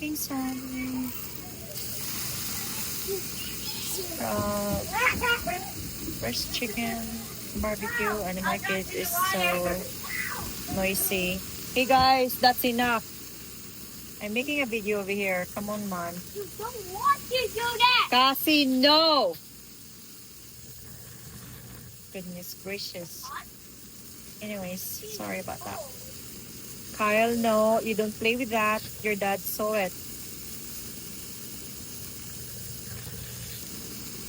making some fresh chicken barbecue, and my kid is so noisy. Hey guys, that's enough. I'm making a video over here. Come on, man. You don't want to do that. Cassie, no. Goodness gracious. Anyways, sorry about that. Kyle, no, you don't play with that. Your dad saw it.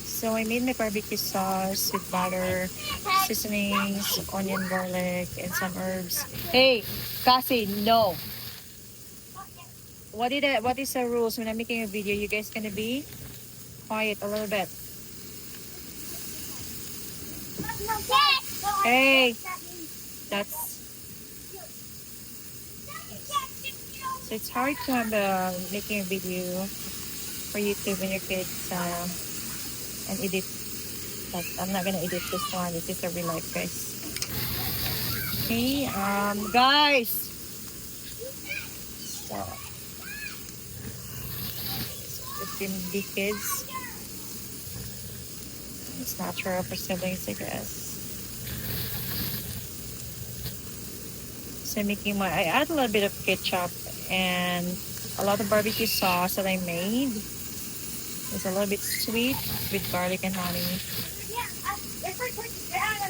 So I made my barbecue sauce with butter, seasonings, onion, garlic, and some herbs. Hey, Cassie, no. What is the rules when I'm making a video? You guys gonna be quiet a little bit. Hey, that's so it's hard to have making a video for YouTube when your kids and edit. But I'm not gonna edit this one. This is a real life, guys. Okay, guys. So between the kids, it's natural for siblings, I guess. So I add a little bit of ketchup and a lot of barbecue sauce that I made. It's a little bit sweet with garlic and honey.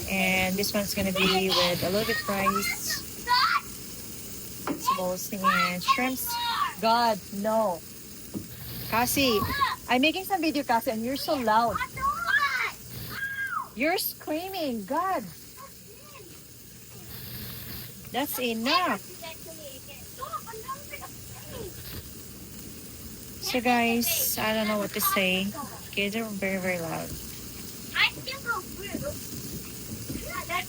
And this one's gonna be with a little bit rice, vegetables, and shrimps. God, no. Cassie, I'm making some video, Cassie, and you're so loud. You're screaming. God. That's enough. So guys, I don't know what to say. Kids are very, very loud.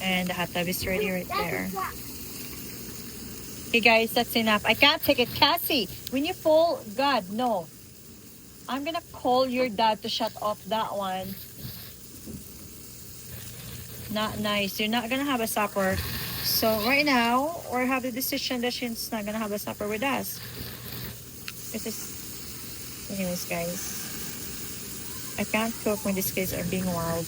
And the hot tub is ready right there. Okay guys, that's enough. I can't take it. Cassie, when you fall, God, no. I'm gonna call your dad to shut off that one. Not nice. You're not gonna have a supper. So right now, we have the decision that she's not gonna have a supper with us. Anyways, guys, I can't cook when these kids are being wild.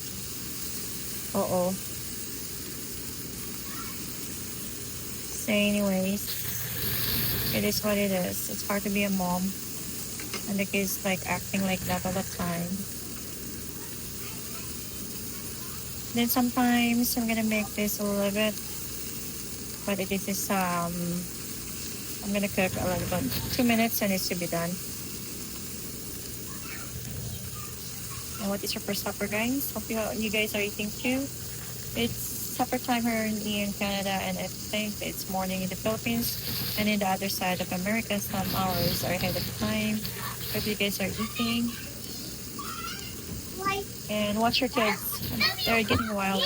So anyways, it is what it is. It's hard to be a mom, and the kids like acting like that all the time. Then sometimes I'm gonna make this a little bit, but it is I'm gonna cook a little bit. 2 minutes and it should be done. And what is your first supper, guys? Hope you guys are eating too. It's supper time here in Canada, and I think it's morning in the Philippines, and in the other side of America, some hours are ahead of time. Hope you guys are eating. And watch your kids. They're getting wild.